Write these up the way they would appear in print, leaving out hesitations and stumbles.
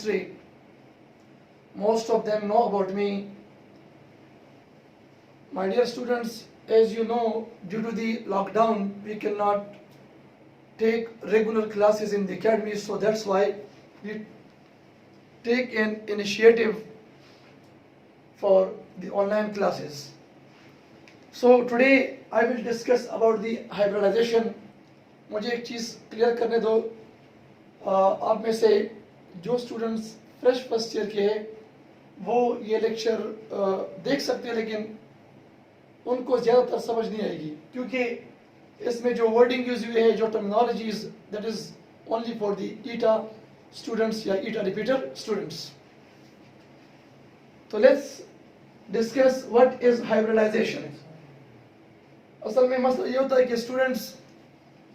chemistry. Most of them know about me. My dear students, as you know, due to the lockdown, we cannot take regular classes in the academy, so that's why we take an initiative for the online classes. So today I will discuss about the hybridization. मुझे एक चीज़ clear करने दो, आप में से जो students fresh first year के हैं वो ये लेक्चर देख सकते हैं, लेकिन उनको ज़्यादातर समझ नहीं आएगी क्योंकि इसमें जो वर्डिंग यूज हुई है, जो terminologies, that is only for the ETEA students या ईटा रिपीटर स्टूडेंट्स. तो let's discuss what is hybridization. असल में मसला ये होता है कि स्टूडेंट्स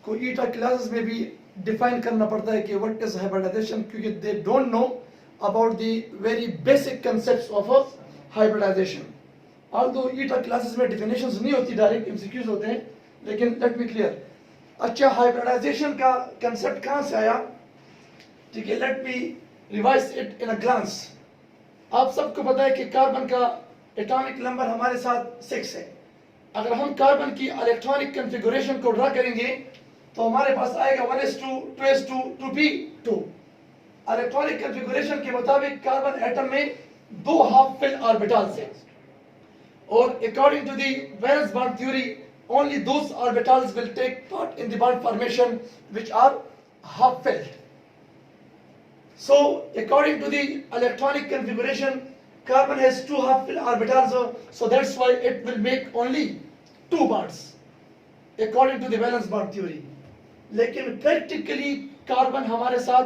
को ईटा क्लासेस में भी डिफाइन करना पड़ता है कि व्हाट इज हाइब्रिडाइजेशन, क्योंकि they don't know about the very basic concepts of hybridization. Although ETEA classes में डेफिनेशंस नहीं होती, डायरेक्ट एमसीक्यूज होते हैं, लेकिन लेट मी क्लियर. अच्छा, हाइब्रिडाइजेशन का कंसेप्ट कहाँ से आया? ठीक है, let me revise it in a glance. आप सबको पता है कि कार्बन का एटॉमिक नंबर हमारे साथ 6 है. अगर हम कार्बन की इलेक्ट्रॉनिक कॉन्फ़िगरेशन को ड्रा करेंगे तो हमारे पास आएगा 1s2 2s2 2p2. Electronic configuration के मुताबिक कार्बन एटम में 2 हाफ फिल ऑर्बिटल्स हैं, और according to the valence bond theory only those orbitals will take part in the bond formation which are half filled. So according to the electronic configuration, carbon has 2 half filled orbitals, so that's why it will make only 2 bonds according to the valence bond theory. लेकिन practically carbon हमारे साथ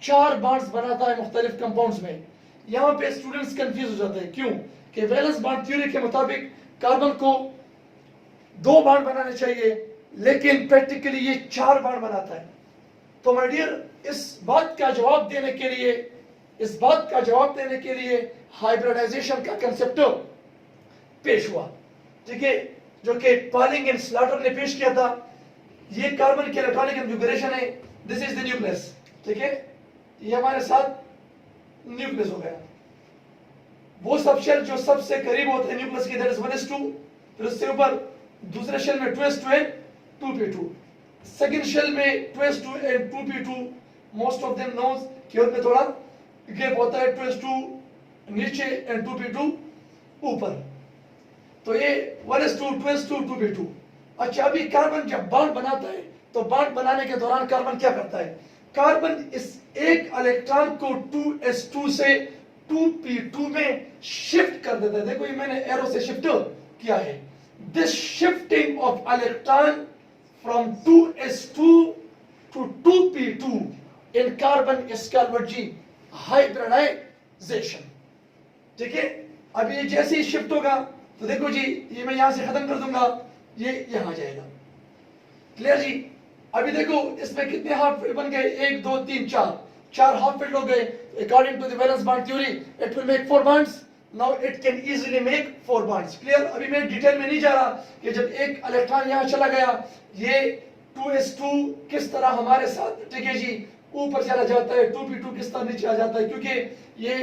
4 bonds बनाता है मुख्तलिफ compounds में. यहाँ पे students confuse हो जाते हैं. क्यों? कि वैलेंस बॉन्ड थ्योरी के मुताबिक कार्बन को 2 बॉन्ड बनाने चाहिए, लेकिन प्रैक्टिकली ये 4 बॉन्ड बनाता है. तो माय डियर, इस बात का जवाब देने के लिए हाइब्रिडाइजेशन का कंसेप्ट पेश हुआ. ठीक है, जो कि पॉलिंग एंड स्लॉटर ने पेश किया था. ये कार्बन की इलेक्ट्रॉनिक कॉन्फ़िगरेशन है. This is the nucleus. ठीक है, ये हमारे साथ न्यूक्लियस हो गया. वो सब शेल जो सबसे करीब होते हैं न्यूक्लियस के, दैट इज 1s2. फिर उससे ऊपर दूसरे शेल में 2s2 and 2p2. Second shell में 2s2 and 2p2. Most of them knows कि उनमें थोड़ा गैप होता है, 2s2 नीचे एंड 2p2 ऊपर. तो ये 1s2 2s2 2p2. अच्छा, अभी कार्बन जब बॉन्ड बनाता है तो बॉन्ड बनाने के दौरान कार्बन क्या करता है? कार्बन इस एक इलेक्ट्रॉन को 2s2 से 2p2 में शिफ्ट कर देता है. देखो, ये मैंने एरो से शिफ्ट किया है. This shifting of electron from 2s2 to 2p2 in carbon is called hybridization. ठीक है, अब ये जैसे ही शिफ्ट होगा तो देखो जी, ये मैं यहां से खत्म कर दूंगा, ये यहां आ जाएगा. क्लियर जी? अभी देखो इसमें कितने हाफ फिल्ड बन गए? 1 2 3 4 हाफ फिल्ड हो गए. According to the valence bond theory it will make 4 bonds. Now it can easily make 4 bonds. Clear? अभी मैं डिटेल में नहीं जा रहा कि जब एक इलेक्ट्रॉन यहाँ चला गया, ये 2s2 किस तरह हमारे साथ, ठीक है जी, ऊपर चला जाता है, 2p2 किस तरह नीचे आ जाता है, क्योंकि ये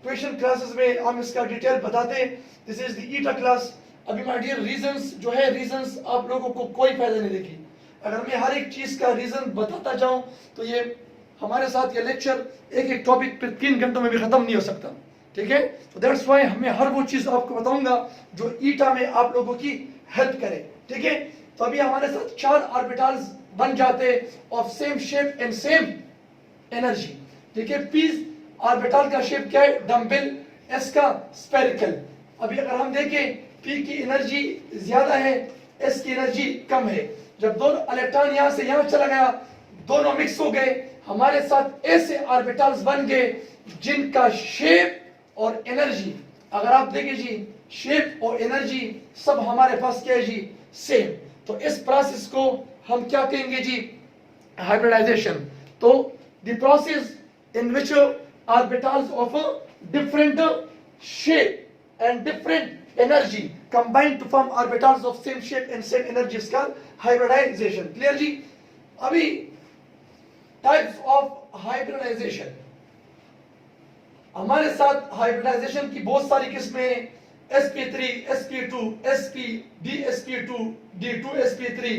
ट्यूशन क्लासेस में हम इसका डिटेल बताते हैं. This is the eta class. अभी माय डियर, रीजंस जो है, रीजंस आप लोगों को कोई फायदा नहीं देगी. अगर मैं हर एक चीज का रीजन बताता जाऊं तो ये हमारे साथ ये लेक्चर एक टॉपिक पे 3 घंटों में भी खत्म नहीं हो सकता. ठीक है, तो दैट्स व्हाई मैं हर वो चीज आपको बताऊंगा जो ईटा में आप लोगों की हेल्प करे. ठीक है, तो अभी हमारे साथ 4 ऑर्बिटल्स बन जाते of same shape and same energy. ठीक है, पी ऑर्बिटल का शेप क्या है? डम्बल. एस का स्फेरिकल. अभी अगर हम देखें, पी की एनर्जी ज्यादा है, एस की एनर्जी कम है. जब दोनों इलेक्ट्रॉन यहां से यहां चला गया, दोनों मिक्स हो गए, हमारे साथ ऐसे ऑर्बिटल्स बन गए जिनका शेप और एनर्जी, अगर आप देखें जी, शेप और एनर्जी सब हमारे पास क्या है जी? सेम. तो इस प्रोसेस को हम क्या कहेंगे जी? हाइब्रिडाइजेशन. तो the process in which orbitals of different shape and different energy combine to form orbitals of same shape and same energy is called hybridization. Clear जी? अभी types of hybridization. हमारे साथ हाइब्रिडाइजेशन की बहुत सारी किस्में हैं, sp3, sp2, sp, dsp2, d2sp3,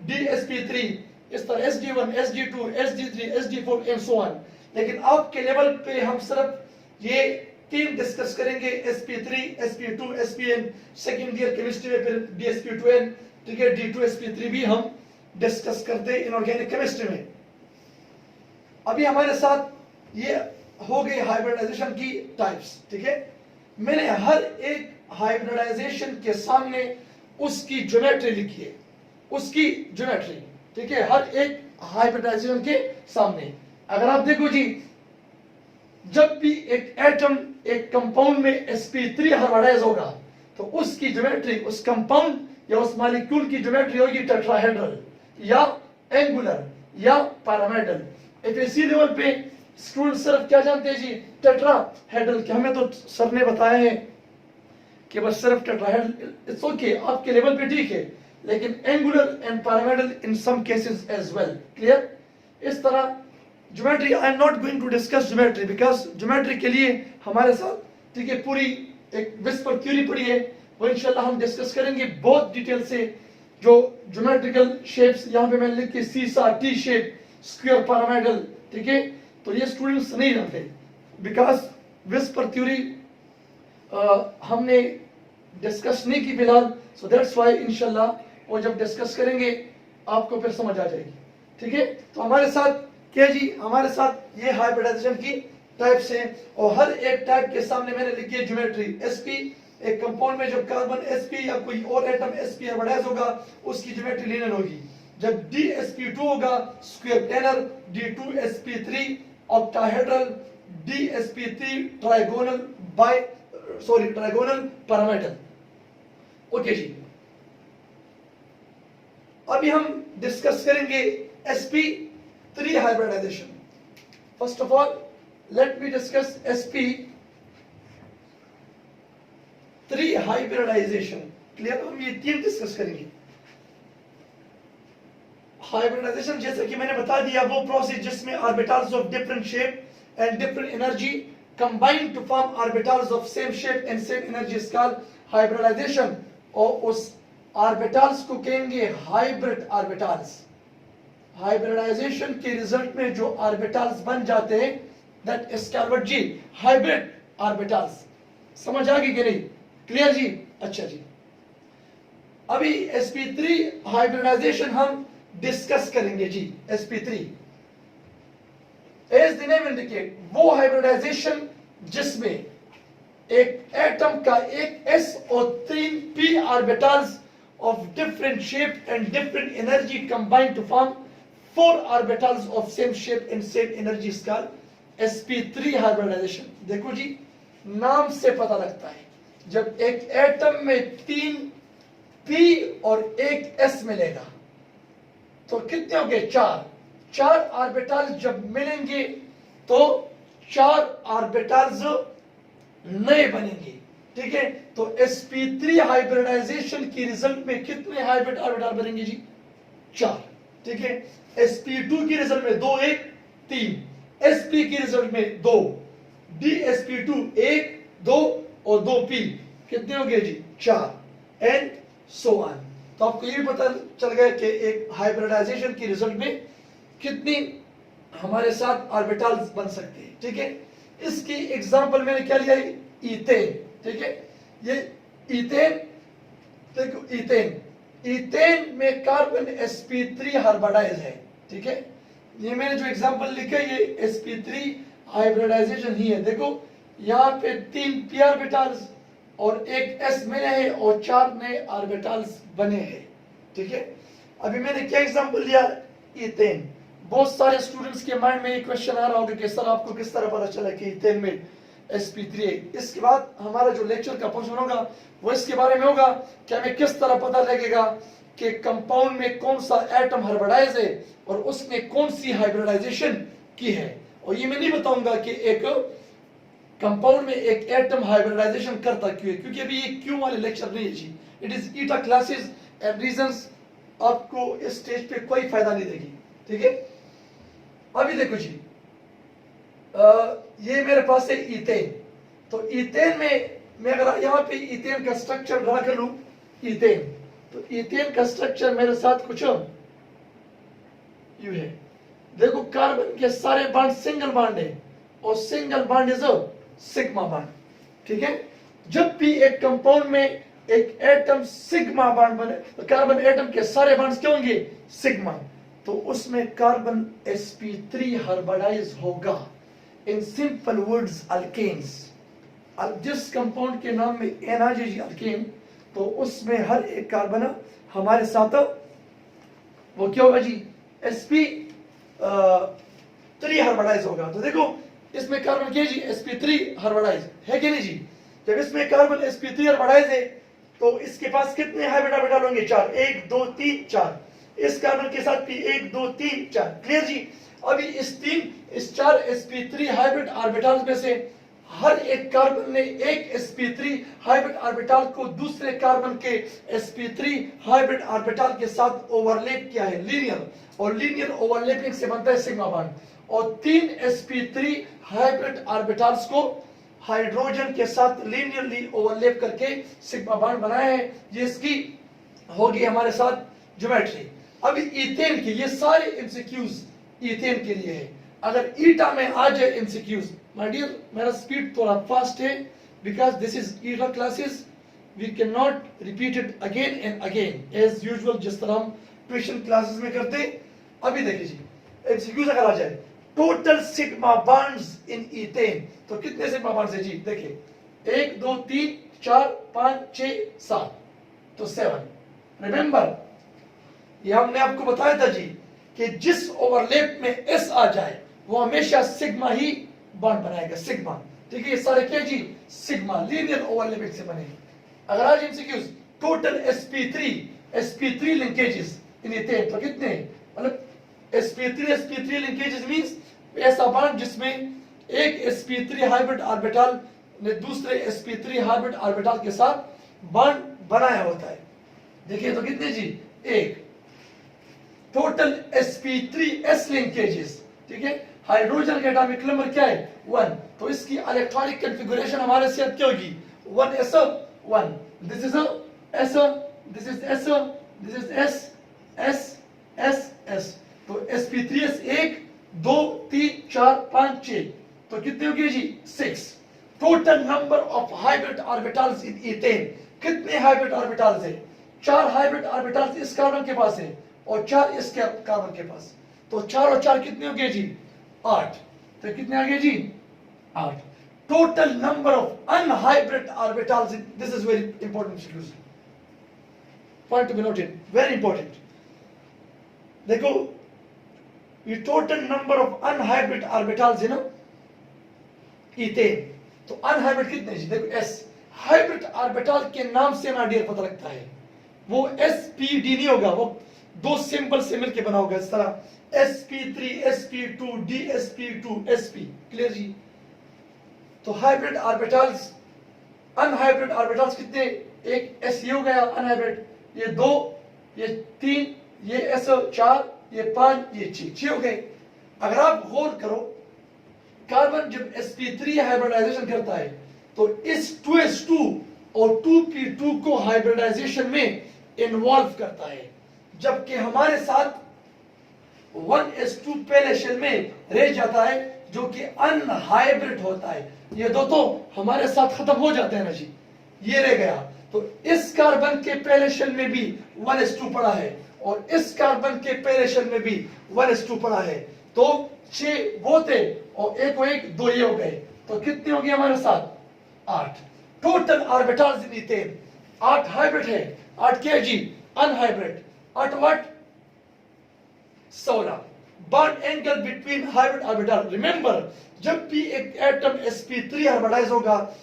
dsp3, इस तरह sd1, sd2, sd3, sd4 and so on. लेकिन आपके लेवल पे हम सिर्फ ये तीन डिस्कस करेंगे, sp3, sp2, spn। Second year chemistry में फिर dsp2n, ठीक है, d2sp3 भी हम डिस्कस करते हैं इनऑर्गेनिक केमिस्ट्री में। अभी हमारे साथ ये हो गई हाइब्रिडाइजेशन की टाइप्स, ठीक है। मैंने हर एक हाइब्रिडाइजेशन के सामने उसकी ज्योमेट्री लिखी है, उसकी ज्योमेट्री, ठीक है, हर एक हाइब्रिडाइजेशन के सामने। अगर आप देखो जी, जब भी एक एटम एक कंपाउंड में sp3 हाइब्रिडाइज होगा तो उसकी ज्योमेट्री, उस कंपाउंड या उस मॉलिक्यूल की ज्योमेट्री होगी टेट्राहेड्रल या एंगुलर या पैरामेडल। एफएससी लेवल पे स्टूडेंट सिर्फ क्या जानते हैं जी, टेट्राहेड्रल। कि हमें तो सर ने बताया है कि बस सिर्फ टेट्राहेड्रल, इट्स ओके, आपके लेवल पे ठीक है, लेकिन angular and pyramidal in some cases as well. Clear? इस तरह geometry, I am not going to discuss geometry because geometry के लिए हमारे साथ, ठीक है, पूरी एक विस्पर थ्योरी पड़ी है, वो इंशाल्लाह हम डिस्कस करेंगे बहुत डिटेल से। जो ज्योमेट्रिकल शेप्स यहाँ पे मैंने लिख के सीसा, टी शेप, स्क्वायर, पैरामेडल, ठीक है, तो ये स्टूडेंट्स नहीं जानते बिकॉज विस्पर थ्योरी हमने डिस्कस नहीं की फिलहाल, सो दैट्स व्हाई इंशाल्लाह वो जब डिस्कस करेंगे आपको फिर समझ आ जाएगी, ठीक है। तो हमारे साथ क्या जी, हमारे साथ ये हाइब्रिडाइजेशन की टाइप्स हैं और हर एक टाइप के सामने मैंने लिखी है ज्योमेट्री। sp, एक कंपाउंड में जब कार्बन sp या कोई और एटम sp हाइब्रिडाइज होगा उसकी ज्योमेट्री लीनियर होगी। जब dsp2 होगा square planar, d2sp3 octahedral, dsp3 trigonal trigonal pyramidal. Okay जी, अभी हम डिस्कस करेंगे sp3 hybridization. First of all, let me discuss sp3 hybridization. Clear? हम ये तीन डिस्कस करेंगे। हाइब्रिडाइजेशन जैसे कि मैंने बता दिया, वो प्रोसेस जिसमें orbitals of different shape and different energy combine to form orbitals of same shape and same energy is called hybridization. और उस ऑर्बिटल्स को कहेंगे हाइब्रिड ऑर्बिटल्स। हाइब्रिडाइजेशन के रिजल्ट में जो ऑर्बिटल्स बन जाते हैं दैट इज कॉल्ड जी हाइब्रिड ऑर्बिटल्स। समझ आ गई कि नहीं? क्लियर जी? अच्छा जी, अभी sp3 हाइब्रिडाइजेशन हम डिस्कस करेंगे जी। sp3 as the name indicate, वो हाइब्रिडाइजेशन जिसमें एक एटम का एक s और 3 p orbitals of different shape and different energy combined to form 4 orbitals of same shape and same energy is called sp3 hybridization। देखो जी, नाम से पता लगता है, जब एक एटम में 3 p और एक s मिलेगा तो कितने हो गए? 4 ऑर्बिटल्स जब मिलेंगे तो 4 ऑर्बिटल्स नए बनेंगे, ठीक है। तो sp3 हाइब्रिडाइजेशन की रिजल्ट में कितने हाइब्रिड ऑर्बिटल बनेंगे जी? 4, ठीक है। sp2 की रिजल्ट में 2 1 3, sp की रिजल्ट में 2, dsp2 1 2 और 2p, कितने हो गए जी? 4 एंड सो ऑन। तो आपको ये भी पता चल गया कि एक हाइब्रिडाइजेशन की रिजल्ट में कितनी हमारे साथ ऑर्बिटल्स बन सकते हैं, ठीक है। इसकी एग्जांपल मैंने क्या लिया? ईथेन, ठीक है। ये ईथेन, देखो ईथेन में कार्बन sp3 हाइब्रिडाइज है, ठीक है। ये मैंने जो एग्जांपल लिखा है ये sp3 हाइब्रिडाइजेशन ही है। देखो यहाँ पे 3 p ऑर्बिटल्स और एक s मिले हैं और 4 नए ऑर्बिटल्स बने हैं, ठीक है। अभी मैंने क्या एग्जांपल लिया? ईथेन। बहुत सारे स्टूडेंट्स के माइंड में ये क्वेश्चन आ रहा होगा कि सर आपको किस तरह पता चला कि ईथेन में sp3 है। इसके बाद हमारा जो लेक्चर का पोर्शन होगा वो इसके बारे में होगा कि हमें किस तरह पता लगेगा कि कंपाउंड में कौन सा एटम हाइब्रिडाइज है और उसने कौन सी हाइब्रिडाइजेशन की है। और ये मैं नहीं बताऊंगा कि एक कंपाउंड में एक एटम हाइब्रिडाइजेशन करता क्यों है, क्योंकि अभी ये क्यों वाले लेक्चर नहीं है जी। It is eta classes and reasons, आपको इस स्टेज पे कोई फायदा नहीं देगी, ठीक है। अभी देखो जी, ये मेरे पास है इथेन। तो इथेन में मैं अगर यहाँ पे इथेन का स्ट्रक्चर ड्रा कर लूं, इथेन, तो इथेन का स्ट्रक्चर मेरे साथ कुछ यू है। देखो कार्बन के सारे बॉन्ड सिंगल बॉन्ड है और single bond is sigma bond, ठीक है। जब भी एक कंपाउंड में एक एटम सिग्मा बॉन्ड बने तो कार्बन एटम के सारे बॉन्ड्स क्या होंगे? सिग्मा। तो उसमें कार्बन sp3 हाइब्रिडाइज होगा। इन सिंपल वर्ड्स अल्केन्स, जिस कंपाउंड के नाम में एन आ जाए अल्केन, तो उसमें हर एक कार्बन हमारे साथ वो क्या होगा जी? sp3 हाइब्रिडाइज होगा। तो देखो इसमें कार्बन क्या जी? sp3 हाइब्रिडाइज है कि नहीं जी? जब इसमें कार्बन sp3 हाइब्रिडाइज है तो इसके पास कितने हाइब्रिड ऑर्बिटल होंगे? 4, 1 2 3 4। इस कार्बन के साथ भी 1 2 3 4। क्लियर जी? अभी इस 4 sp3 हाइब्रिड ऑर्बिटल्स में से हर एक कार्बन ने एक sp3 हाइब्रिड ऑर्बिटल को दूसरे कार्बन के sp3 हाइब्रिड ऑर्बिटल के साथ ओवरलैप किया है, लीनियर, और लीनियर ओवरलैपिंग से बनता है सिग्मा बॉन्ड। और 3 sp3 हाइब्रिड ऑर्बिटल्स को हाइड्रोजन के साथ लीनियरली ओवरलैप करके सिग्मा बॉन्ड बनाए हैं। ये इसकी होगी हमारे साथ ज्योमेट्री। अभी इथेन की ये सारे एमसीक्यूज इथेन के लिए है। अगर ईटा में आ जाए एमसीक्यूज, माय डियर मेरा स्पीड थोड़ा फास्ट है because this is eta classes, we can not repeat it again and again as usual, जिस तरह हम ट्यूशन क्लासेस में करते। अभी देखिए जी एमसीक्यूज अगर आ जाए, total sigma bonds in ethane, तो कितने सिग्मा बॉन्ड्स है जी? देखिए 1 2 3 4 5 6 7, तो 7। रिमेंबर ये हमने आपको बताया था जी कि जिस ओवरलैप में एस आ जाए वो हमेशा सिग्मा ही बॉन्ड बनाएगा, सिग्मा, ठीक है। ये सारे क्या जी? सिग्मा, लीनियर ओवरलैपिंग से बने। अगर आज एमसीक्यूज टोटल sp3 लिंकेजेस इन इथेन, तो कितने? मतलब sp3 लिंकेजेस मींस ऐसा बॉन्ड जिसमें एक sp3 हाइब्रिड ऑर्बिटल ने दूसरे sp3 हाइब्रिड ऑर्बिटल के साथ बॉन्ड बनाया होता है। देखिए तो कितने जी? 1। टोटल sp3s लिंकेजेस, ठीक है। हाइड्रोजन का एटॉमिक नंबर क्या है? 1। तो इसकी इलेक्ट्रॉनिक कॉन्फ़िगरेशन हमारे साथ क्या होगी? 1s1, this is s, this is s, this is s s s s। तो sp3s 1 2 3 4 5 6, तो कितने हो गए जी? 6। Total number of hybrid orbitals in ethane, कितने हाइब्रिड ऑर्बिटल्स है? 4 हाइब्रिड ऑर्बिटल्स इस कार्बन के पास है और 4 इस कार्बन के पास, तो 4 और 4 कितने हो गए जी? 8। तो कितने आ गए जी? 8। Total number of unhybrid orbitals, this is very important point to be noted, very important. देखो ये total number of unhybrid orbitals है ना इथेन, तो अनहाइब्रिड कितने जी? देखो s, हाइब्रिड ऑर्बिटल के नाम से ना डियर पता लगता है, वो sp d नहीं होगा, वो 2 सिंबल से मिलके बना होगा इस तरह, sp3 sp2 d sp2 sp। Clear जी? तो हाइब्रिड ऑर्बिटल्स, अनहाइब्रिड ऑर्बिटल्स कितने? एक s ये हो गया अनहाइब्रिड, ये 2, ये 3, ये s 4, ये 5, ये 6 हो गए। अगर आप गौर करो, कार्बन जब sp3 हाइब्रिडाइजेशन करता है तो इस 2s2 और 2p2 को हाइब्रिडाइजेशन में इन्वॉल्व करता है, जबकि हमारे साथ 1s2 पहले शेल में रह जाता है जो कि अनहाइब्रिड होता है। ये दो तो हमारे साथ खत्म हो जाते हैं ना जी, ये रह गया। तो इस कार्बन के पहले शेल में भी 1s2 पड़ा है और इस कार्बन के पहले शेल में भी 1s2 पड़ा है, तो 6 वो थे और 1 को 1 2 ये हो गए, तो कितने हो गए हमारे साथ? 8। Total orbitals in ethane 8 hybrid है, 8 क्या जी? Unhybrid. 8 what? 16। Bond angle between hybrid orbital, remember जब भी एक एटम sp3 हाइब्रिडाइज होगा,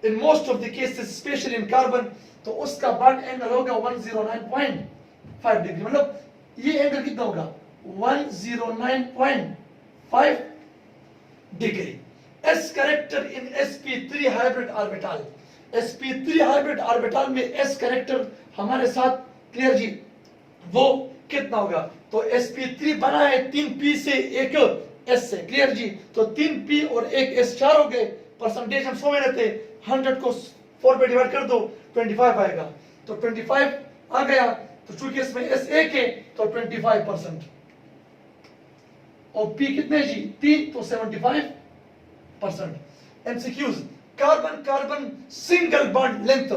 in most of the cases specially in carbon, तो उसका बॉन्ड एंगल होगा 109.5 डिग्री। मतलब ये एंगल कितना होगा? 109.5 degree. s character in sp3 hybrid orbital, sp3 hybrid orbital में s कैरेक्टर हमारे साथ, क्लियर जी, वो कितना होगा? तो sp3 बना है 3p से, एक एस से। क्लियर जी? तो 3p और 1s 4 हो गए। परसेंटेज हम 100 में रहते, 100 को 4 पे डिवाइड कर दो 25 आएगा। तो 25 आ गया। तो चूंकि इसमें s 1 है तो 25%। और p कितने जी? 3, तो 75%। MCQs, carbon carbon single bond length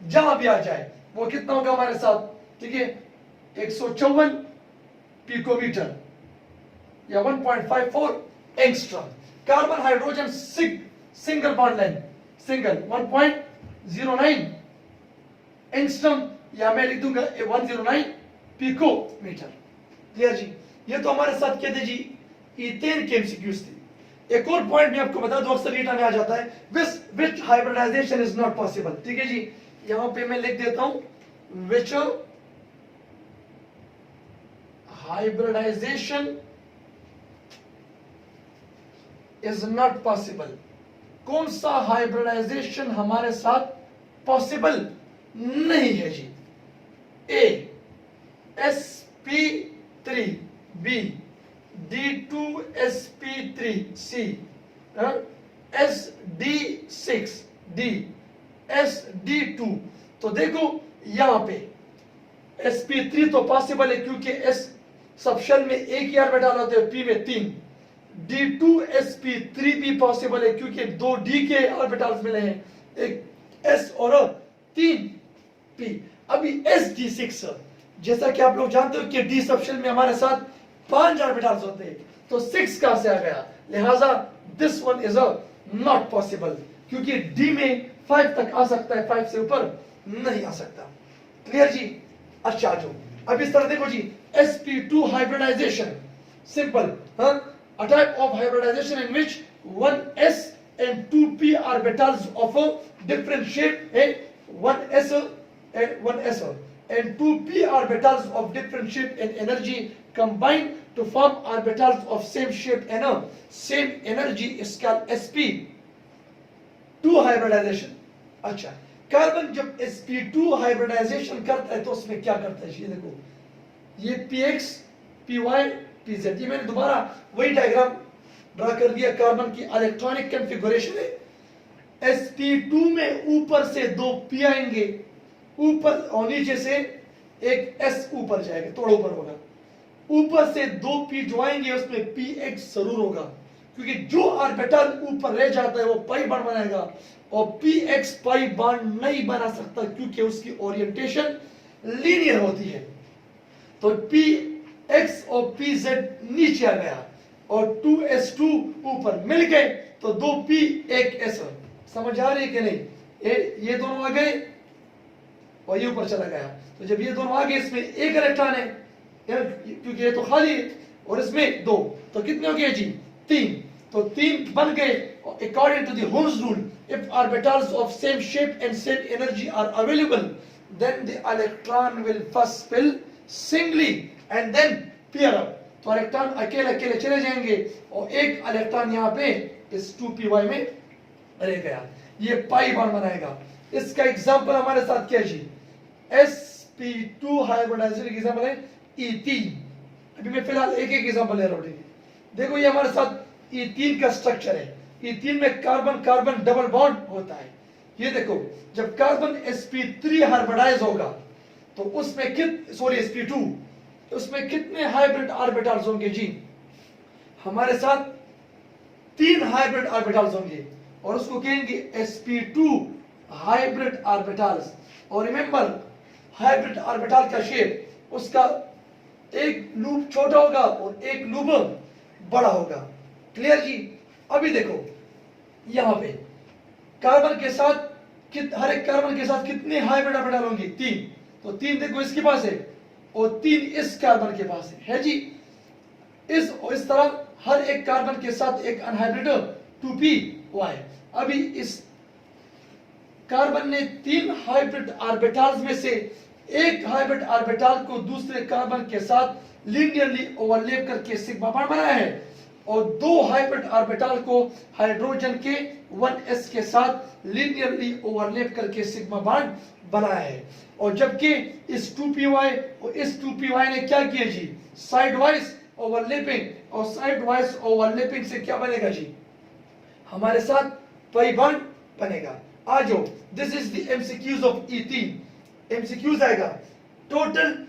जहां भी आ जाए वो कितना होगा हमारे साथ? ठीक है, 154 पिकोमीटर या 1.54 angstrom. Carbon hydrogen single bond length single 1.09 angstrom, या मैं लिख दूंगा 109 पिकोमीटर। क्लियर जी? ये तो हमारे साथ कहते जी ईथेन के एमसीक्यूज थे। एक और पॉइंट मैं आपको बता दूं, अक्सर ईटा में आ जाता है, विच हाइब्रिडाइजेशन इज नॉट पॉसिबल। ठीक है जी, यहां पे मैं लिख देता हूं विच हाइब्रिडाइजेशन इज नॉट पॉसिबल। कौन सा हाइब्रिडाइजेशन हमारे साथ पॉसिबल नहीं है जी? ए sp3b, d2sp3c, sd6d, sd2। तो देखो यहां पे sp3 तो पॉसिबल है क्योंकि s सब शेल में एक ही ऑर्बिटल होते हैं, p में 3। d2sp3 भी पॉसिबल है क्योंकि 2 d के ऑर्बिटल्स मिले हैं, एक s और 3 p। अभी sd6, जैसा कि आप लोग जानते हो कि d सब शेल में हमारे साथ 5 ऑर्बिटल्स होते हैं, तो 6 कहां से आ गया? लिहाजा this one is not possible क्योंकि d में 5 तक आ सकता है, 5 से ऊपर नहीं आ सकता। क्लियर जी? अच्छा जो अब इस तरह देखो जी, sp2 hybridization simple, a type of hybridization in which 1s and 2p orbitals of a different shape, 1s and 2p orbitals of different shape and energy combine to form orbitals of same shape and same energy is called sp2 hybridization। अच्छा, carbon जब sp2 hybridisation करता है तो उसमें क्या करता है? ये देखो, ये px py pz, ये मैंने दोबारा वही डायग्राम ड्रा कर दिया। कार्बन की इलेक्ट्रॉनिक कॉन्फ़िगरेशन है, sp2 में ऊपर से 2 p आएंगे ऊपर और नीचे से एक s ऊपर जाएगा, थोड़ा ऊपर होगा। ऊपर से 2 p जो आएंगे उसमें px जरूर होगा क्योंकि जो ऑर्बिटल ऊपर रह जाता है वो पाई बॉन्ड बनाएगा, और px पाई बॉन्ड नहीं बना सकता क्योंकि उसकी ओरिएंटेशन लीनियर होती है। तो px और pz नीचे आ गया और 2s2 ऊपर मिल गए तो 2p 1s। समझ आ रही है कि नहीं? ये दोनों आ गए और ये ऊपर चला गया। तो जब ये दोनों आ गए, इसमें एक इलेक्ट्रॉन है क्योंकि ये तो खाली है, और इसमें 2, तो कितने हो गए जी? 3। तो 3 बन गए। According to the holes rule, if orbitals of same shape and same energy are available, then the electron will first spill singly and then pair up। तो इलेक्ट्रॉन अकेले अकेले चले जाएंगे और एक इलेक्ट्रॉन यहाँ पे इस 2py में रह गया, ये पाई बॉन्ड बनाएगा। इसका एग्जांपल हमारे साथ क्या है जी? sp2 हाइब्रिडाइजेशन का एग्जांपल है ईथीन। अभी मैं फिलहाल एक एक एग्जांपल ले रहा हूँ। देखो ये हमारे साथ ईथीन का स्ट्रक्चर है। ईथीन में कार्बन कार्बन डबल बॉन्ड होता है। ये देखो, जब कार्बन sp3 हाइब्रिडाइज होगा तो उसमें sp2, उसमें कितने हाइब्रिड ऑर्बिटल्स होंगे जी? हमारे साथ 3 हाइब्रिड ऑर्बिटल्स होंगे और उसको कहेंगे sp2 हाइब्रिड ऑर्बिटल्स। और रिमेंबर, हाइब्रिड ऑर्बिटल का शेप, उसका एक लूप छोटा होगा और एक लूप बड़ा होगा। क्लियर जी? अभी देखो यहां पे कार्बन के साथ हर एक कार्बन के साथ कितने हाइब्रिड ऑर्बिटल होंगे? 3। तो 3 देखो इसके पास है और 3 इस कार्बन के पास है जी। इस तरह हर एक कार्बन के साथ एक अनहाइब्रिड 2py। अभी इस कार्बन ने 3 हाइब्रिड ऑर्बिटल्स में से एक हाइब्रिड ऑर्बिटल को दूसरे कार्बन के साथ लीनियरली ओवरलैप करके सिग्मा बॉन्ड बनाया है, और 2 हाइब्रिड ऑर्बिटल को हाइड्रोजन के 1s के साथ लीनियरली ओवरलैप करके सिग्मा बॉन्ड बनाया है। और जबकि इस 2py और इस 2py ने क्या किया जी? साइड वाइज ओवरलैपिंग और साइड वाइज ओवरलैपिंग से क्या बनेगा जी, हमारे साथ पाई बॉन्ड बनेगा। आ जाओ, this is the MCQs of E3। MCQs आएगा total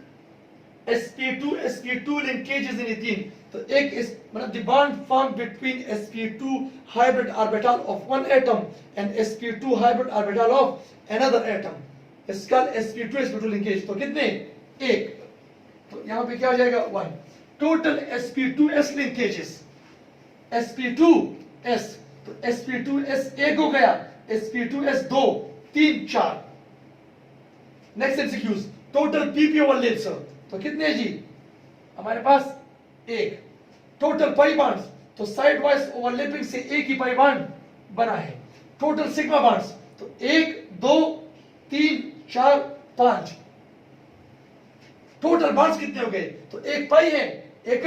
sp2 sp2 linkages in ethene। तो एक इस मतलब the bond formed between sp2 hybrid orbital of one atom and sp2 hybrid orbital of another atom is called sp2 sp2 linkage। तो कितने, एक, तो यहाँ पे क्या हो जाएगा 1। टोटल sp2s linkages, sp2s, तो sp2s एक हो गया, sp2s 2 3 4। Next MCQs, total pp overlaps, तो कितने जी, हमारे पास एक। टोटल पाई बॉन्ड्स, तो साइड वाइज ओवरलैपिंग से एक ही पाई बॉन्ड बना है। टोटल सिग्मा बॉन्ड्स, तो 1 2 3 4 5। टोटल बॉन्ड्स कितने हो गए, तो एक पाई है, एक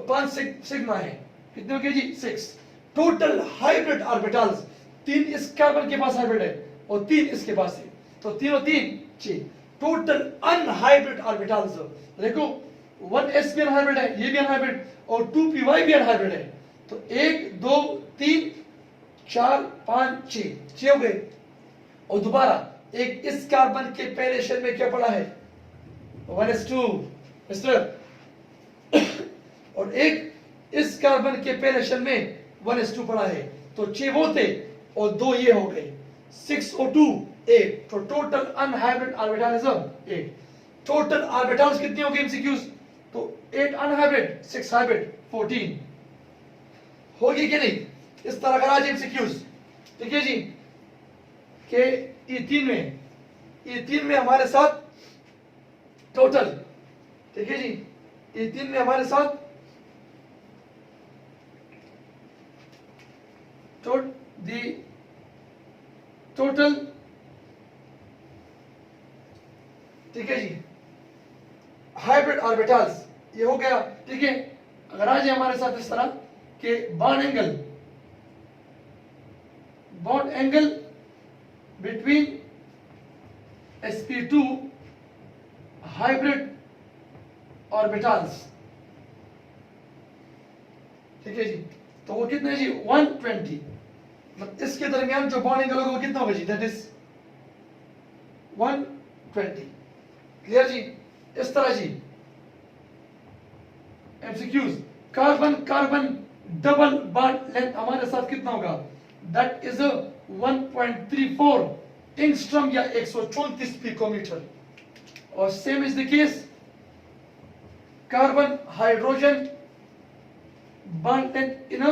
5 सिग्मा है, कितने हो गए जी 6। टोटल हाइब्रिड ऑर्बिटल्स, 3 इस कार्बन के पास हाइब्रिड है और 3 इसके पास है, तो 3 और 3 6। टोटल अनहाइब्रिड ऑर्बिटल्स, देखो 1s भी अनहाइब्रिड है, ये भी अनहाइब्रिड, और 2py भी अनहाइब्रिड है, तो 1 2 3 4 5 6 हो गए। और दोबारा एक इस कार्बन के पहले शेल में क्या पड़ा है 1s2 मिस्टर, और एक इस कार्बन के पहले शेल में 1s2 पड़ा है, तो 6 वो थे और 2 ये हो गए, 6 और 2 8। तो टोटल अनहाइब्रिड ऑर्बिटलिज्म 8। टोटल ऑर्बिटल्स कितने हो गए एमसीक्यूज, तो 8 अनहाइब्रिड 6 हाइब्रिड 14 होगी कि नहीं। इस तरह का आज एमसीक्यूज, ठीक है जी, के E3 में हमारे साथ टोटल, ठीक है जी, E3 में हमारे साथ टोटल, ठीक है जी, हाइब्रिड ऑर्बिटल्स ये हो गया, ठीक है। अगर आ जाए हमारे साथ इस तरह के bond angle between sp2 hybrid orbitals, ठीक है जी, तो वो कितने जी 120। मतलब इसके दरमियान जो बॉन्ड एंगल होगा वो कितना होगा जी, दैट इज 120। क्लियर जी। इस तरह जी MCQs, carbon double bond length हमारे साथ कितना होगा, दैट इज 1.34 एंगस्ट्रॉम या 134 पिकोमीटर। और same is the case carbon hydrogen bond length in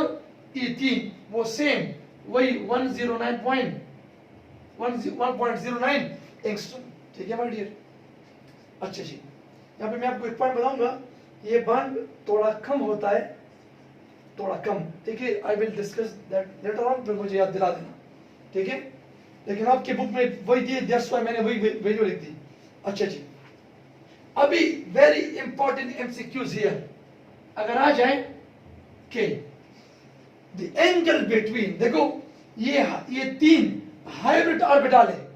E3, वो सेम वही 1.09 एंगस्ट्रॉम, ठीक है माय डियर। अच्छा जी, यहाँ पे मैं आपको एक पॉइंट बताऊंगा, ये बॉन्ड थोड़ा कम होता है, थोड़ा कम, ठीक है। I will discuss that later on, फिर मुझे याद दिला देना, ठीक है। लेकिन आपके बुक में वही दिए, दैट्स व्हाई मैंने वही वैल्यू लिख दी। अच्छा जी, अभी वेरी इंपॉर्टेंट एमसीक्यूज हियर, अगर आ जाए के द एंगल बिटवीन, देखो ये 3 हाइब्रिड ऑर्बिटल है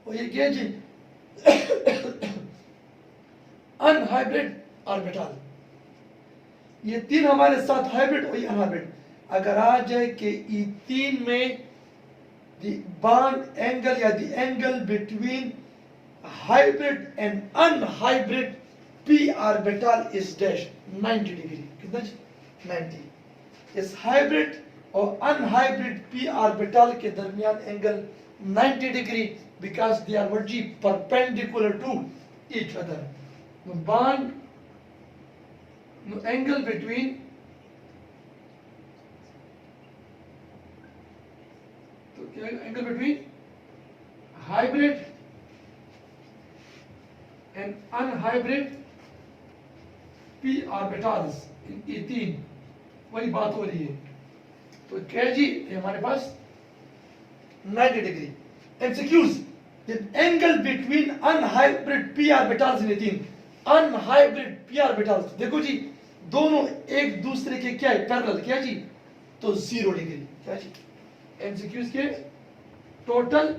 और ये क्या जी अनहाइब्रिड ऑर्बिटल, ये 3 हमारे साथ हाइब्रिड और अनहाइब्रिड। अगर आ जाए कि E3 में the bond angle या the angle between hybrid and unhybrid p orbital is dash 90 degree, कितना जी 90। इस हाइब्रिड और अनहाइब्रिड p ऑर्बिटल के दरमियान angle 90 degree, because they are what जी perpendicular to each other। bond angle between, तो क्या angle between hybrid and unhybrid p orbitals in E3, वही बात हो रही है। तो क्या है जी, ये हमारे पास 90 degree. MCQs, the angle between unhybrid p orbitals in E3, unhybrid p orbitals, देखो जी दोनों एक दूसरे के क्या है पैरेलल, क्या जी, तो 0 डिग्री, क्या जी। एमसीक्यूज के टोटल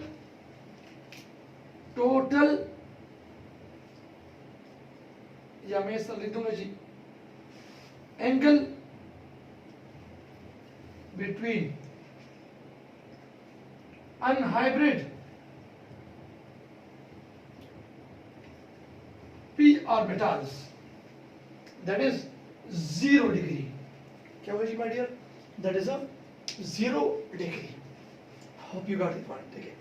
या मैं सर लिख दूंगा जी, angle between unhybrid p orbitals, that is 0 degree. क्या होगा जी my dear? That is a 0 degree. Hope you got the point. ठीक है,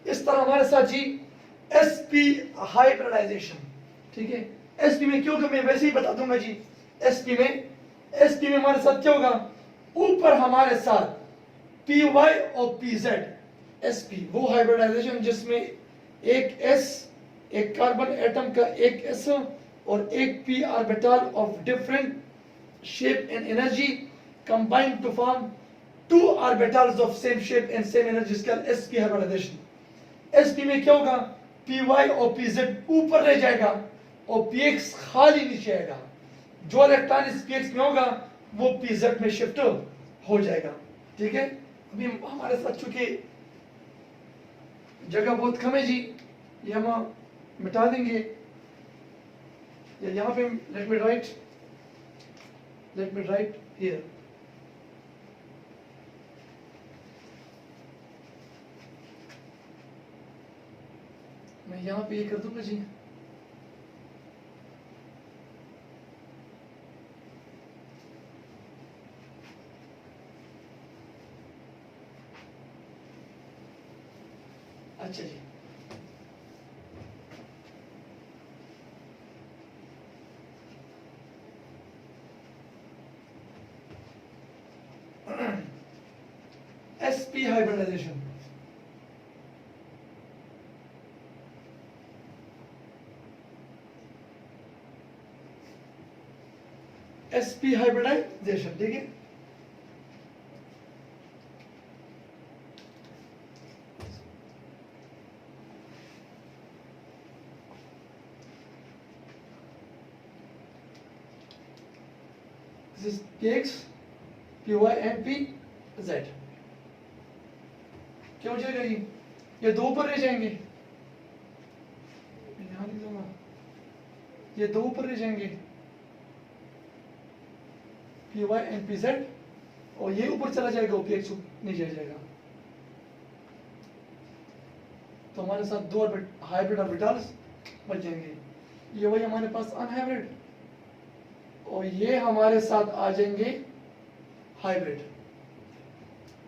इस तरह हमारे साथ जी sp हाइब्रिडाइजेशन, ठीक है। sp में क्यों होगा मैं वैसे ही बता दूंगा जी। sp में हमारे साथ क्या होगा, ऊपर हमारे साथ py और pz, sp वो हाइब्रिडाइजेशन जिसमें एक s, एक कार्बन एटम का एक s और एक p orbital of different shape and energy combined to form two orbitals of same shape and same energy is called sp hybridization. sp में क्या होगा, py और pz ऊपर रह जाएगा और px खाली नीचे आएगा। जो इलेक्ट्रॉन इस px में होगा वो pz में शिफ्ट हो जाएगा, ठीक है। अभी हमारे साथ चूंकि जगह बहुत कम है जी, ये हम मिटा देंगे। यहाँ पे लेट मी राइट हियर, मैं यहाँ पे ये कर दूंगा जी। अच्छा जी, sp hybridization, sp हाइब्रिडाइजेशन, ठीक है। This is px, py and pz। क्या हो जाएगा जी, ये दो ऊपर रह जाएंगे, यहाँ लिख दूंगा, ये दो ऊपर रह जाएंगे py and pz, और ये ऊपर चला जाएगा और px नीचे आ जाएगा। तो हमारे साथ दो हाइब्रिड ऑर्बिटल्स बच जाएंगे। ये वही हमारे पास अनहाइब्रिड और ये हमारे साथ आ जाएंगे हाइब्रिड,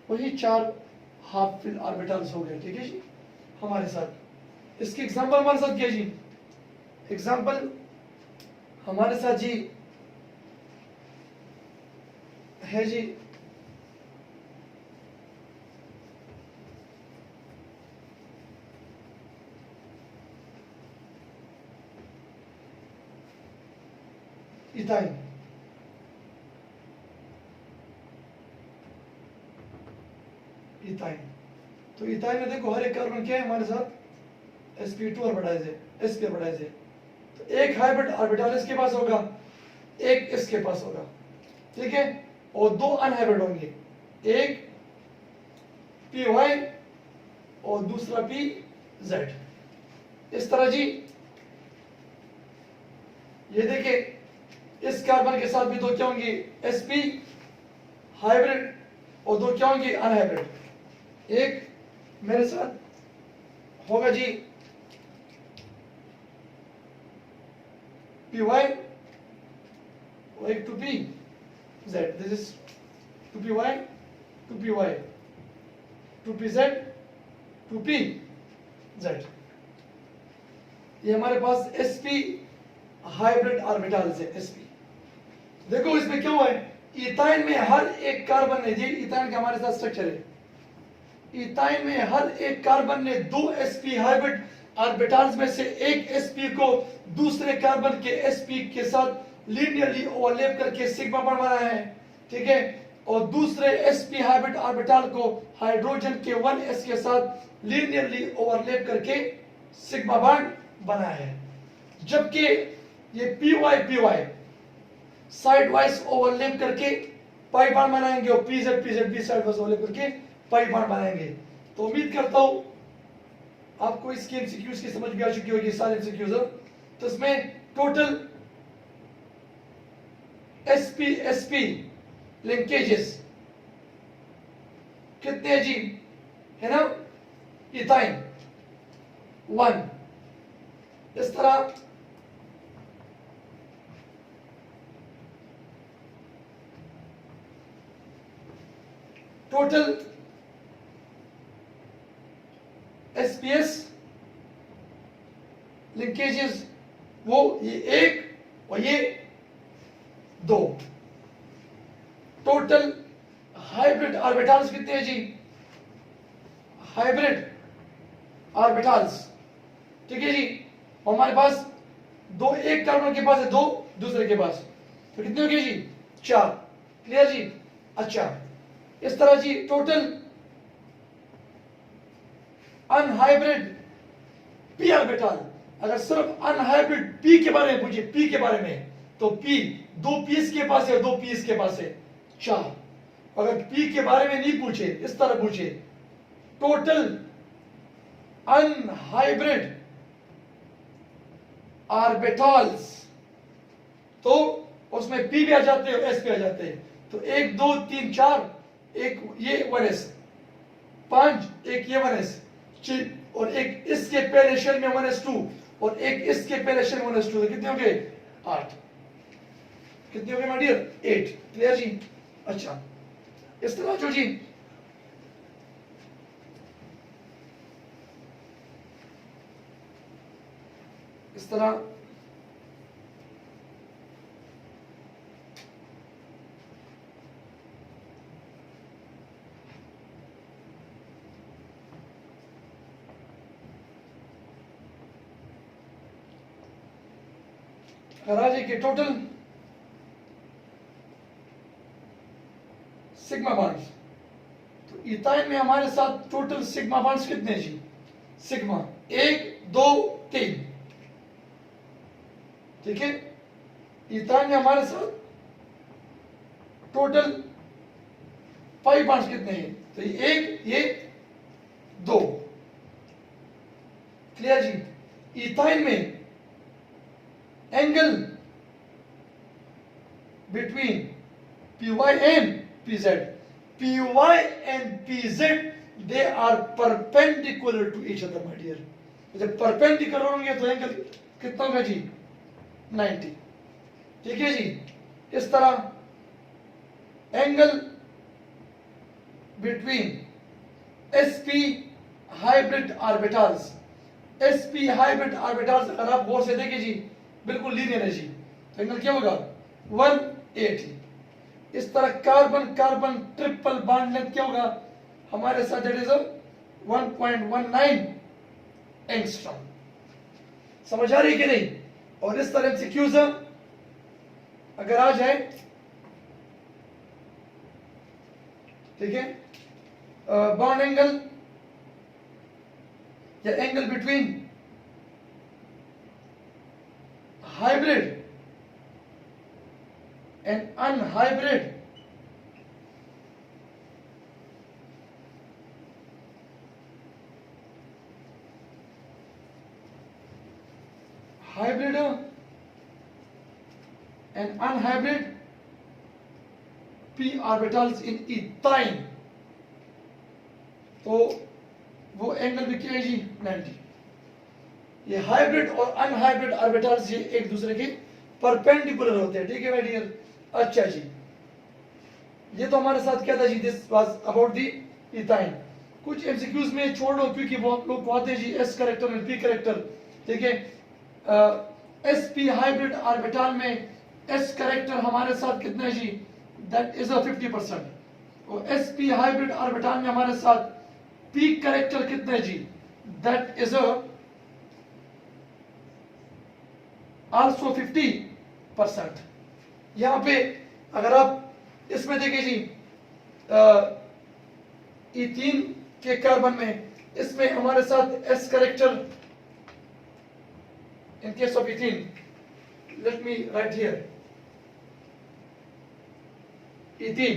वही 4 हाफ फिल ऑर्बिटल्स हो गए, ठीक है जी हमारे साथ। इसके एग्जांपल हमारे साथ क्या जी, एग्जांपल हमारे साथ जी है जी इथाइन, तो इथाइन में देखो हर एक कार्बन क्या है हमारे साथ sp2 ऑर्बिटाइज है, sp ऑर्बिटाइज है। तो एक हाइब्रिड ऑर्बिटल इसके पास होगा, एक इसके पास होगा, ठीक है, और दो अनहाइब्रिड होंगे, एक py और दूसरा pz। इस तरह जी ये देखिए इस कार्बन के साथ भी दो क्या होंगे, sp हाइब्रिड और दो क्या होंगे अनहाइब्रिड। एक मेरे साथ होगा जी py और एक 2pz, this is 2py 2pz 2pz। ये हमारे पास sp हाइब्रिड ऑर्बिटल्स है sp। देखो इसमें क्या हुआ है, इथाइन में हर एक कार्बन ने, जी इथाइन का हमारे साथ स्ट्रक्चर है, इथाइन में हर एक कार्बन ने दो sp हाइब्रिड ऑर्बिटल्स में से एक sp को दूसरे कार्बन के sp के साथ लीनियरली ओवरलैप करके सिग्मा बॉन्ड बनाया है, ठीक है, और दूसरे sp हाइब्रिड ऑर्बिटल को हाइड्रोजन के 1s के साथ लीनियरली ओवरलैप करके सिग्मा बॉन्ड बनाया है। जबकि ये py साइड वाइज ओवरलैप करके पाई बॉन्ड बनाएंगे और pz भी साइड वाइज ओवरलैप करके पाई बॉन्ड बनाएंगे। तो उम्मीद करता हूं आपको इसके एमसीक्यूज की समझ भी आ चुकी होगी, सारे एमसीक्यूज। तो इसमें टोटल sp लिंकेजेस कितने जी, है ना, इथाइन 1। इस तरह टोटल एसपीएस लिंकेजेस वो ये 1 और ये 2। टोटल हाइब्रिड ऑर्बिटल्स कितने हैं जी, हाइब्रिड ऑर्बिटल्स, ठीक है जी, हमारे पास 2, एक कार्बन के पास है 2, दूसरे के पास, तो कितने हो गए जी 4। क्लियर जी। अच्छा, इस तरह जी टोटल अनहाइब्रिड पी ऑर्बिटल, अगर सिर्फ अनहाइब्रिड पी के बारे में पूछे, पी के बारे में, तो पी 2 पी इसके पास है, 2 पी इसके पास है 4। अगर पी के बारे में नहीं पूछे, इस तरह पूछे टोटल अनहाइब्रिड ऑर्बिटल्स, तो उसमें पी भी आ जाते हैं, एस भी आ जाते हैं, तो 1 2 3 4, एक ये 1s 5, एक ये 1s 6, और एक इसके पहले शेल में 1s2, और एक इसके पहले शेल में 1s2, तो कितने हो गए 8। कितने हो गए माय डियर 8। क्लियर जी। अच्छा, इस तरह जो जी इस तरह कराजी के टोटल सिग्मा बॉन्ड्स, तो इथाइन में हमारे साथ टोटल सिग्मा बॉन्ड्स कितने जी, सिग्मा 1 2 3, ठीक है। इथाइन में हमारे साथ टोटल 5 बॉन्ड्स कितने हैं, तो ये 1 ये 2। क्लियर जी। इथाइन में angle between py and pz, py and pz they are perpendicular to each other my dear। जब परपेंडिकुलर होंगे तो एंगल कितना होगा जी 90, ठीक है जी। इस तरह angle between sp hybrid orbitals, sp hybrid orbitals अगर आप गौर से देखें जी बिल्कुल लीनियर है जी, तो एंगल क्या होगा 180। इस तरह carbon carbon triple bond length क्या होगा हमारे साथ, दैट इज 1.19 एंगस्ट्रॉम। समझ आ रही कि नहीं। और इस तरह से क्यूज अगर आ जाए, ठीक है, बॉन्ड एंगल या angle between hybrid and unhybrid hybrid and unhybrid p orbitals in ethine, तो वो एंगल भी क्या है जी 90। ये हाइब्रिड और अनहाइब्रिड ऑर्बिटल्स ये एक दूसरे के परपेंडिकुलर होते हैं, ठीक है माय डियर। अच्छा जी, ये तो हमारे साथ क्या था जी, this was about the ethyne. कुछ एमसीक्यूज में छोड़ दो क्योंकि वो आप लोग को आते हैं जी एस कैरेक्टर और पी कैरेक्टर, ठीक है। एसपी हाइब्रिड ऑर्बिटल में एस कैरेक्टर हमारे साथ कितना है जी, दैट इज 50%। और एसपी हाइब्रिड ऑर्बिटल में हमारे साथ पी कैरेक्टर कितना है जी, दैट इज आल्सो 50%। यहां पे अगर आप इसमें देखें जी इथीन के कार्बन में, इसमें हमारे साथ S character in case of ethene, let me write here ethene,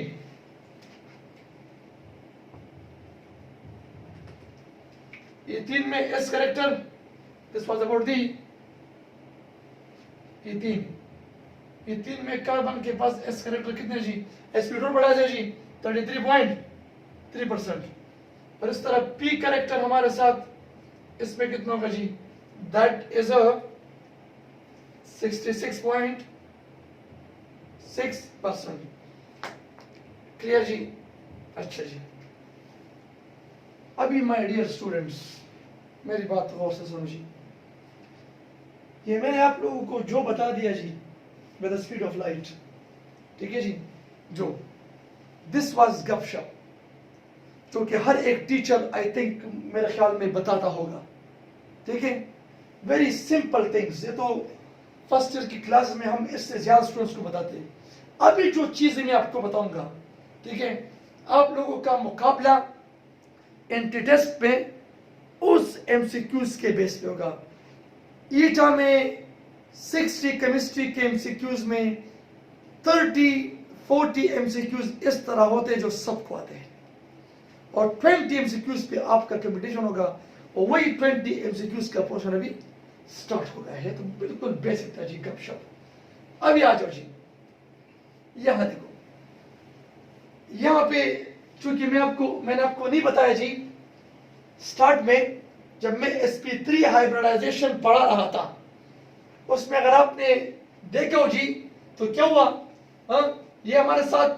ethene में S character, this was about the ethene. ये 3 में कार्बन के पास s करेक्टर कितने जी, sp2 बढ़ा जाए जी 33.3%। और इस तरह p करेक्टर हमारे साथ इसमें कितना होगा जी, दैट इज अ 66.6%। क्लियर जी? अच्छा जी, अभी माय डियर स्टूडेंट्स मेरी बात गौर से सुनो जी। ये मैंने आप लोगों को जो बता दिया जी with the speed of light, ठीक है जी, जो दिस वाज गपशप, जो कि हर एक टीचर आई थिंक मेरे ख्याल में बताता होगा, ठीक है। वेरी सिंपल थिंग्स, ये तो फर्स्ट ईयर की क्लास में हम इससे ज्यादा स्टूडेंट्स को बताते हैं। अभी जो चीजें मैं आपको बताऊंगा, ठीक है, आप लोगों का मुकाबला एंटी टेस्ट पे उस एमसीक्यूज के बेस पे होगा। ईटा में 60 केमिस्ट्री के एमसीक्यूज में 30-40 एमसीक्यूज इस तरह होते हैं जो सबको आते हैं, और 20 एमसीक्यूज पे आपका कंपटीशन होगा, और वही 20 एमसीक्यूज का पोर्शन अभी स्टार्ट हो गया है। तो बिल्कुल बेसिक था जी गपशप। अभी आ जाओ जी, यहां देखो, यहां पे चूंकि मैंने आपको नहीं बताया जी स्टार्ट में, जब मैं sp3 हाइब्रिडाइजेशन पढ़ा रहा था, उसमें अगर आपने देखा हो जी तो क्या हुआ, ये हमारे साथ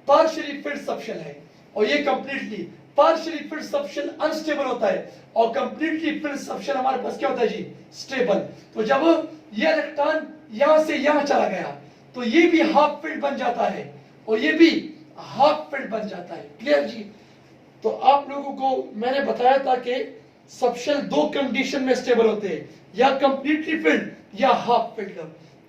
पार्शियली फिल्ड सबशेल है, और ये completely partially field subshell unstable होता है, और कंप्लीटली फिल्ड सबशेल हमारे पास क्या होता है जी, स्टेबल। तो जब ये इलेक्ट्रॉन यहां से यहां चला गया तो ये भी हाफ फिल्ड बन जाता है, और ये भी हाफ फिल्ड बन जाता है। क्लियर जी? तो आप लोगों को मैंने बताया था कि सबशेल 2 कंडीशन में स्टेबल होते हैं, या कंप्लीटली फिल्ड या हाफ फिल्ड।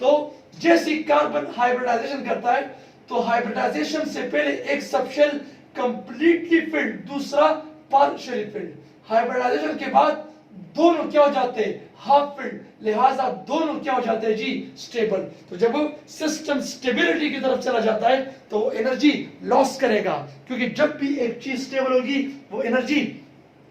तो जैसे कार्बन हाइब्रिडाइजेशन करता है, तो हाइब्रिडाइजेशन से पहले एक सबशेल कंप्लीटली फिल्ड, दूसरा पार्शियली फिल्ड। हाइब्रिडाइजेशन के बाद दोनों क्या हो जाते हैं, हाफ फिल्ड, लिहाजा दोनों क्या हो जाते हैं जी, स्टेबल। तो जब सिस्टम स्टेबिलिटी की तरफ चला जाता है तो वो एनर्जी लॉस करेगा, क्योंकि जब भी एक चीज स्टेबल होगी वो एनर्जी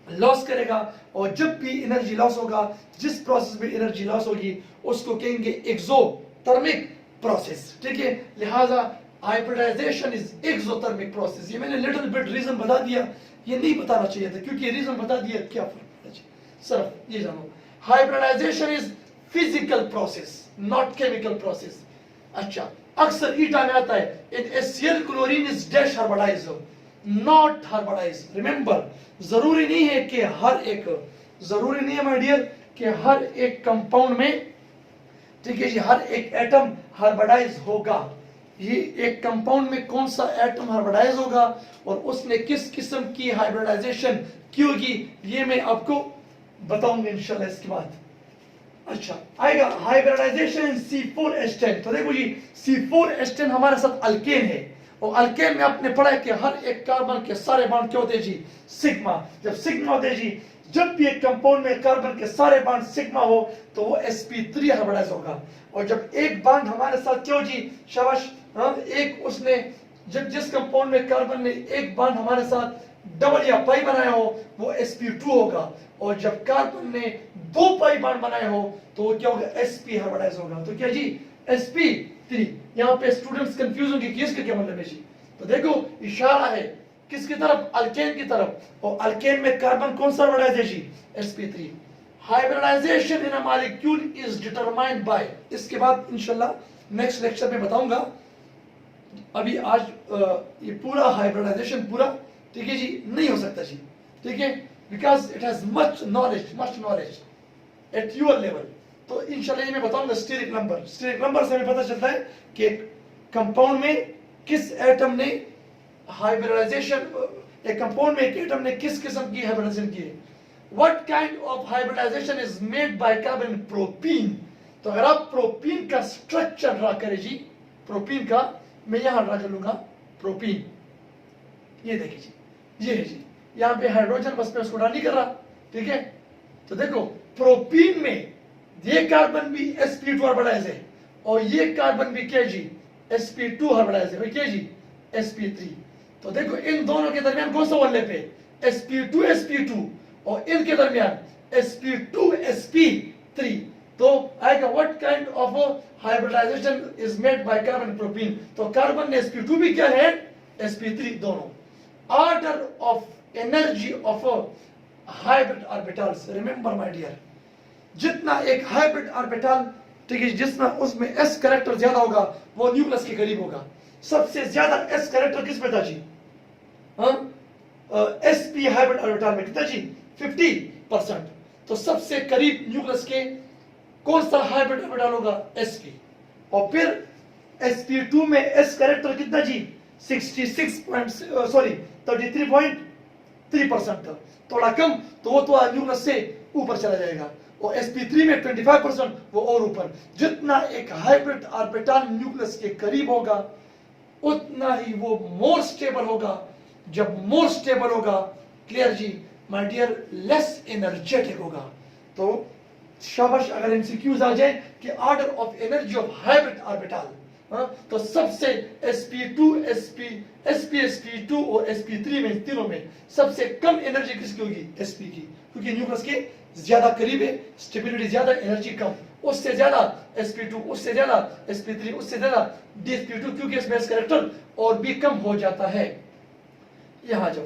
लॉस करेगा, और जब भी एनर्जी लॉस होगा, जिस प्रोसेस में एनर्जी लॉस होगी उसको कहेंगे एक्सोथर्मिक प्रोसेस, ठीक है। लिहाजा हाइब्रिडाइजेशन इज एक्सोथर्मिक प्रोसेस। ये मैंने लिटिल बिट रीजन बता दिया, ये नहीं बताना चाहिए था, क्योंकि रीजन बता दिया क्या फर्क पड़ता है, सिर्फ ये जानो, hybridization is physical process not chemical process. अच्छा, अक्सर ईटा में आता है in HCl chlorine is dash hybridized, not hybridized. Remember, जरूरी नहीं है कि जरूरी नहीं है माय डियर कि हर एक कंपाउंड में, ठीक है जी, हर एक एटम हाइब्रिडाइज होगा। ये एक कंपाउंड में कौन सा एटम हाइब्रिडाइज होगा और उसने किस किस्म की हाइब्रिडाइजेशन की होगी, ये मैं आपको बताऊंगा इंशाल्लाह इसके बाद। अच्छा, आएगा हाइब्रिडाइजेशन इन C4H10। तो देखो जी, C4H10 हमारे साथ अल्केन है, और अल्केन में आपने पढ़ा है कि हर एक कार्बन के सारे बॉन्ड क्या होते हैं जी, सिग्मा। जब सिग्मा होते हैं जी, जब भी एक कंपाउंड में कार्बन के सारे बॉन्ड सिग्मा हो तो वो sp3 हाइब्रिडाइज होगा। और जब एक बॉन्ड हमारे साथ क्या हो जी, शाबाश, एक उसने जब जिस कंपाउंड में कार्बन ने एक बॉन्ड हमारे साथ डबल या पाई बनाया हो वो sp2 होगा, और जब कार्बन ने 2 पाई बॉन्ड बनाए हो तो वो क्या होगा, sp हाइब्रिडाइज होगा। तो क्या जी, sp3। यहाँ पे स्टूडेंट्स कंफ्यूज होंगे कि इसका क्या मतलब है जी। तो देखो इशारा है किसकी तरफ, अल्केन की तरफ, और अल्केन में कार्बन कौन सा हाइब्रिडाइज है जी, sp3। Hybridization in a molecule is determined by, इसके बाद इंशाल्लाह नेक्स्ट लेक्चर में बताऊंगा। अभी आज ये पूरा हाइब्रिडाइजेशन पूरा, ठीक है जी, नहीं हो सकता जी, ठीक है, because it has much knowledge at your level. तो इंशाल्लाह ये मैं बताऊंगा स्टीरिक नंबर से हमें पता चलता है कि कंपाउंड में किस एटम ने हाइब्रिडाइजेशन, एक कंपाउंड में एक एटम ने किस किस्म की हाइब्रिडाइजेशन की है। What kind of hybridization is made by carbon, propene. तो अगर आप प्रोपीन का स्ट्रक्चर ड्रा करें जी, प्रोपीन का मैं यहां ड्रा कर लूंगा प्रोपीन, ये देखिए जी, ये है जी, यहां पे हाइड्रोजन, बस मैं उसको ड्रा नहीं कर रहा, ठीक है। तो देखो प्रोपीन में ये कार्बन भी sp2 हाइब्रिडाइज है, और ये कार्बन भी क्या जी, sp2 हाइब्रिडाइज है, क्या जी, sp3। तो देखो इन दोनों के दरमियान कौन सा ओवरलैप है, sp2 और इनके दरमियान sp2 sp3। तो आएगा what kind of hybridization is made by carbon propene, तो कार्बन ने sp2 भी क्या है, sp3 दोनों। Order of energy of hybrid orbitals, remember my dear, जितना एक हाइब्रिड ऑर्बिटल, ठीक है, जितना उसमें s कैरेक्टर ज्यादा होगा वो न्यूक्लियस के करीब होगा। सबसे ज्यादा s कैरेक्टर किस में था जी, sp हाइब्रिड ऑर्बिटल में कितना जी, 50%। तो सबसे करीब न्यूक्लियस के कौन सा हाइब्रिड ऑर्बिटल होगा, sp। और फिर sp2 में s कैरेक्टर कितना जी, 33.3% था, थोड़ा कम, तो वो तो न्यूक्लियस से ऊपर चला जाएगा। और sp3 में 25%, वो और ऊपर। जितना एक हाइब्रिड ऑर्बिटल न्यूक्लियस के करीब होगा उतना ही वो मोर स्टेबल होगा। जब मोर स्टेबल होगा, क्लियर जी माय डियर, लेस एनर्जेटिक होगा। तो शाबाश अगर एमसीक्यूज आ जाए कि order of energy of hybrid orbital, तो सबसे sp2 sp2 और sp3 में, तीनों में सबसे कम एनर्जी किसकी होगी, sp की, क्योंकि न्यूक्लियस के ज्यादा करीब है, स्टेबिलिटी ज्यादा, एनर्जी कम। उससे ज्यादा sp2, उससे ज्यादा sp3, उससे ज्यादा dsp2, क्योंकि इसमें s कैरेक्टर और भी कम हो जाता है। यहां जाओ,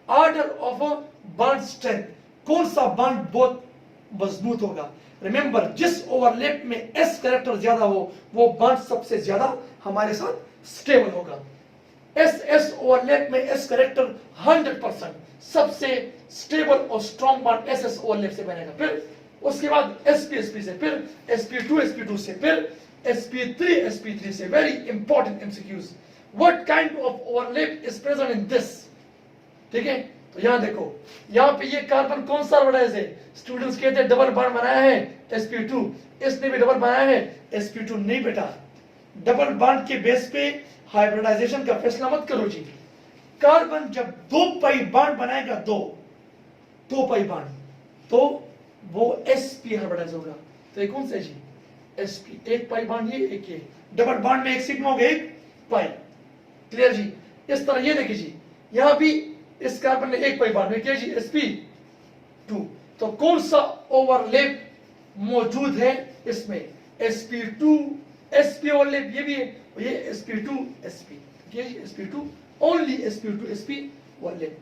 ऑर्डर ऑफ बॉन्ड स्ट्रेंथ, कौन सा बॉन्ड बहुत मजबूत होगा। रिमेंबर, जिस ओवरलैप में s कैरेक्टर ज्यादा हो वो बॉन्ड सबसे ज्यादा हमारे साथ स्टेबल होगा। s ओवरलैप में s कैरेक्टर 100% सबसे स्टेबल और स्ट्रॉन्ग बॉन्ड s ओवरलैप से बनेगा। फिर उसके बाद sp से, फिर sp2 से, फिर sp3 से। Very important MCQs, what kind of overlap is present in this, ठीक है। तो यहां देखो, यहां पे ये कार्बन कौन सा ऑर्बिटाइज है, स्टूडेंट्स कहते हैं डबल बॉन्ड बनाया है sp2, इसने भी डबल बनाया है sp2। नहीं बेटा, डबल बॉन्ड के बेस पे हाइब्रिडाइजेशन का फैसला मत करो जी। कार्बन जब 2 पाई बॉन्ड बनाएगा, दो पाई बॉन्ड, तो वो sp हाइब्रिडाइज होगा। तो ये कौन सा है जी, sp। एक पाई बॉन्ड ये, एक ये, डबल बॉन्ड में एक सिग्मा होगा, एक पाई, क्लियर जी। इस तरह ये देखिए जी, यहां भी इस कार्बन ने एक पाई बॉन्ड में किया जी sp2। तो कौन सा ओवरलैप मौजूद है इसमें, sp2 sp ओवरलैप, ये भी है, ये sp2 sp, ये जी sp2 only sp2 sp overlap.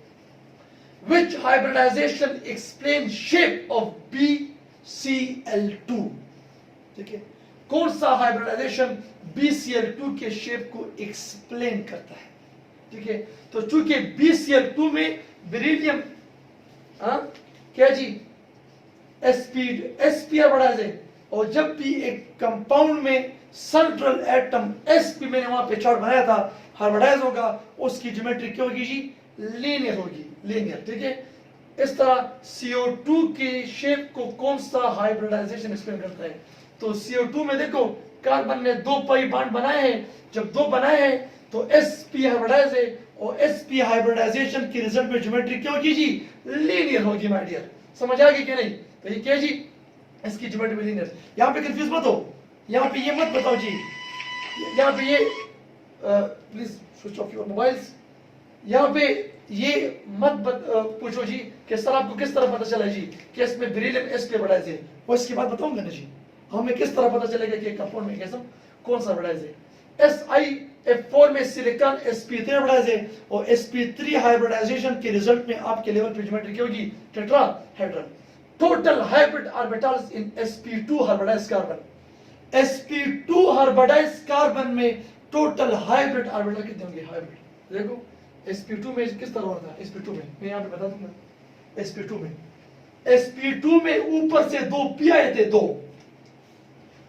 Which hybridization explain shape of BCl2, ठीक है, कौन सा हाइब्रिडाइजेशन BCl2 के शेप को एक्सप्लेन करता है, ठीक है। तो चूंकि BCl2 में बेरिलियम क्या जी, sp हाइब्रिडाइज है, और जब भी एक कंपाउंड में सेंट्रल एटम sp मैंने वहां पे चार्ट बनाया था हाइब्रिडाइज होगा, उसकी ज्योमेट्री क्या होगी जी, लीनियर होगी, लीनियर, ठीक है। इस तरह CO2 के शेप को कौन सा हाइब्रिडाइजेशन एक्सप्लेन करता है, तो CO2 में देखो कार्बन ने 2 पाई बॉन्ड बनाए हैं, जब 2 बनाए हैं तो sp हाइब्रिडाइज है, और sp हाइब्रिडाइजेशन की रिजल्ट में ज्योमेट्री क्या होगी जी, लीनियर होगी माय डियर। समझ आ गई कि नहीं, तो ये क्या जी, इसकी ज्योमेट्री लीनियर। यहां पे कंफ्यूज मत हो, यहां पे ये मत बताओ जी, यहां पे ये please switch off your mobiles, यहां पे ये मत पूछो जी कि सर आपको किस तरह पता चला जी कि इसमें बेरिलियम sp हाइब्रिडाइज है, वो इसके बाद बताऊंगा ना जी, हमें किस तरह पता चलेगा कि कंपाउंड मैकेनिज्म कौन सा हाइब्रिडाइज है। SiF4 में सिलिकॉन sp3 हाइब्रिडाइज है, और sp3 हाइब्रिडाइजेशन के रिजल्ट में आपके लेवल पे ज्योमेट्री क्या होगी, tetrahedral. Total hybrid orbitals in sp2 hybridize carbon, sp2 hybridize carbon में टोटल हाइब्रिड ऑर्बिटल कितने होंगे, हाइब्रिड देखो sp2 में किस तरह होता है, sp2 में मैं यहां पे बता दूंगा, sp2 में ऊपर से 2 p आए थे, 2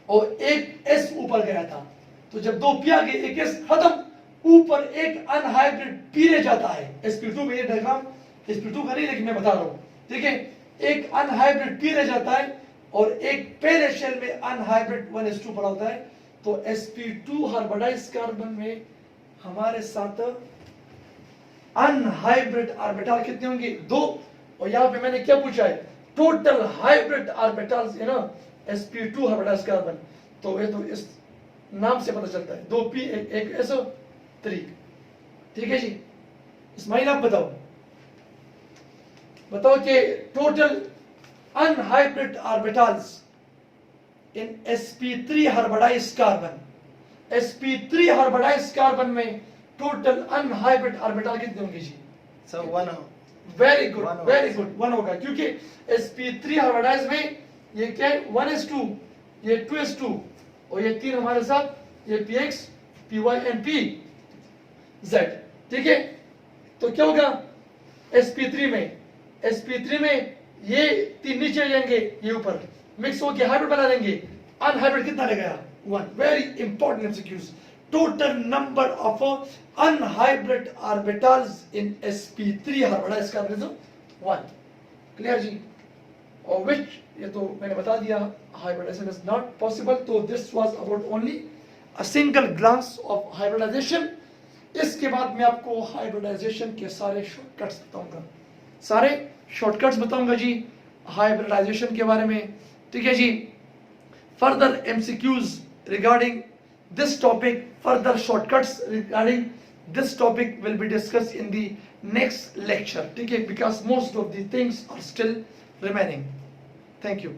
और एक s ऊपर गया था, तो जब 2 p आ गए, एक s खत्म, ऊपर एक अनहाइब्रिड p रह जाता है sp2 में। ये डायग्राम sp2 का नहीं, लेकिन मैं बता रहा हूं, ठीक है। एक अनहाइब्रिड p रह जाता है और एक पहले शेल में अनहाइब्रिड 1s2 पड़ा होता है। तो sp2 हाइब्रिडाइज कार्बन में हमारे साथ अनहाइब्रिड ऑर्बिटल कितने होंगे, 2। और यहां पे मैंने क्या पूछा है, टोटल हाइब्रिड ऑर्बिटल्स है ना sp2 हाइब्रिडाइज कार्बन, तो ये तो इस नाम से पता चलता है, 2p एक SO3, ठीक है जी। इस्माइल आप बताओ कि total unhybrid orbitals in sp3 hybridized carbon, sp3 hybridized carbon में total unhybrid orbital कितने होंगे जी? So one. Very good, One very होगा। गुड, 1 होगा, क्योंकि sp3 हाइब्रिडाइज में ये क्या है, 1s2, ये 2s2 और ये 3 हमारे साथ, ये px, py and pz, ठीक है? तो क्या होगा sp3 में ये 3 नीचे आ जाएंगे, ये ऊपर मिक्स होके हाइब्रिड बना देंगे। अनहाइब्रिड कितना रहेगा? 1। Very important MCQs. Total number of unhybrid orbitals in sp3 hybridised carbon 1। Clear जी? और विच, ये तो मैंने बता दिया, हाइब्रिडाइजेशन इज नॉट पॉसिबल। तो this was about only a single glance of hybridisation. इसके बाद मैं आपको हाइब्रिडाइजेशन के सारे शॉर्टकट्स बताऊंगा, सारे शॉर्टकट्स बताऊंगा जी हाइब्रिडाइजेशन के बारे में, ठीक है जी? Further MCQs regarding this topic, further shortcuts regarding this topic will be discussed in the next lecture, ठीक है? Because most of the things are still remaining. Thank you.